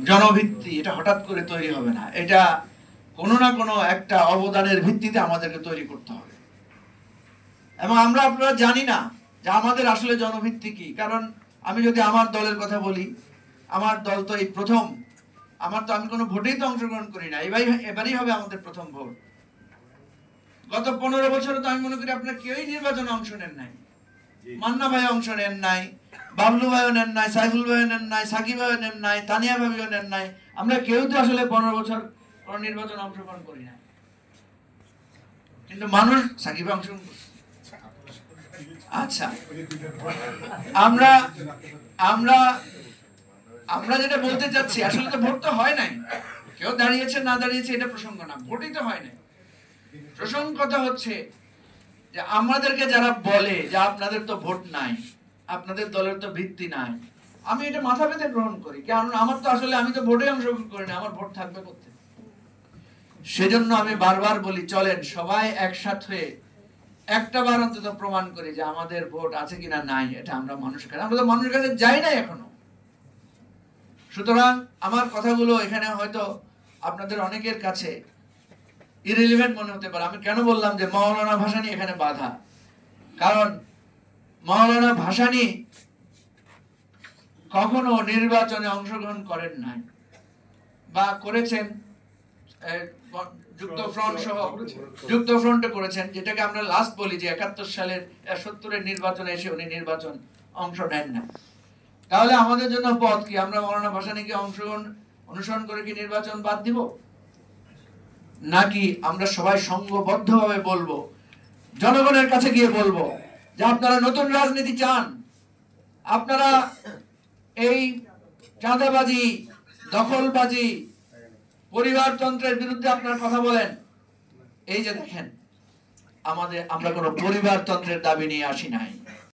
জনভিত্তি এটা হঠাৎ করে তৈরি হবে না, এটা কোনো না কোনো একটা অবদানের ভিত্তিতে আমাদেরকে তৈরি করতে হবে। এবং আপনারা জানি না যে আমাদের আসলে জনভিত্তি কি। কারণ আমি যদি আমার দলের কথা বলি, আমার দল তো এই প্রথম, আমি কোনো ভোটেই তো অংশগ্রহণ করি না, এবারই হবে আমাদের প্রথম ভোট। গত 15 বছরে তো আমি মনে করি আপনারা কেউই নির্বাচনে অংশ নেন নাই। মান্না ভাই অংশ নেন নাই, বাবলু ভাইও নেন নাই, সাইফুল ভাইও নেন নাই, সাকিব ভাইও নেন নাই, তানিয়া ভাবিও নেন নাই। আমরা কেউ তো আসলে 15 বছর কোন নির্বাচনে অংশগ্রহণ করি না। কিন্তু মানুষ সাকিবে অংশগ্রহণ করছে। আচ্ছা, আমরা আমরা আমরা যেটা বলতে চাচ্ছি, আসলে তো ভোট তো হয় নাই। কেউ দাঁড়িয়েছে না দাঁড়িয়েছে এটা প্রসঙ্গ না, ভোটই তো হয় নাই। প্রসঙ্গ কথা হচ্ছে যে আমাদেরকে যারা বলে যে আপনাদের তো ভোট নাই, আপনাদের দলের তো ভিত্তি নাই, আমি এটা মাথা পেতে গ্রহণ করি। কারণ আমি তো ভোটে অংশগ্রহণ করি না, আমার ভোট থাকবে কোথায়? সেজন্য আমি বারবার বলি, চলেন সবাই একসাথে হয়ে একটা বার অন্তত প্রমাণ করি যে আমাদের ভোট আছে কিনা নাই। এটা আমরা তো মানুষের কাছে যাই নাই এখনো। সুতরাং আমার কথাগুলো এখানে হয়তো আপনাদের অনেকের কাছে ইররিলেভেন্ট মনে হতে পারে। আমি কেন বললাম যে মাওলানা ভাসানী এখানে বাধা? কারণ মাওলানা ভাসানী কখনো নির্বাচনে অংশগ্রহণ করেন নাই, বা করেছেন যুক্ত ফ্রন্টে করেছেন, যেটাকে আমরা লাস্ট বলি যে 71 সালের 70-এর নির্বাচনে এসে উনি নির্বাচন অংশ নেন না। তাহলে আমাদের জন্য পথ কি? আমরা মাওলানা ভাসানীকে অনুসরণ করে কি নির্বাচন বাদ দিব? নাকি আমরা সবাই সংঘবদ্ধভাবে বলবো, জনগণের কাছে গিয়ে বলবো যে আপনারা নতুন রাজনীতি চান, আপনারা এই চাঁদাবাজি, দখলবাজি, পরিবারতন্ত্রের বিরুদ্ধে আপনারা কথা বলেন। এই যে দেখেন, আমরা কোনো পরিবারতন্ত্রের দাবি নিয়ে আসি নাই।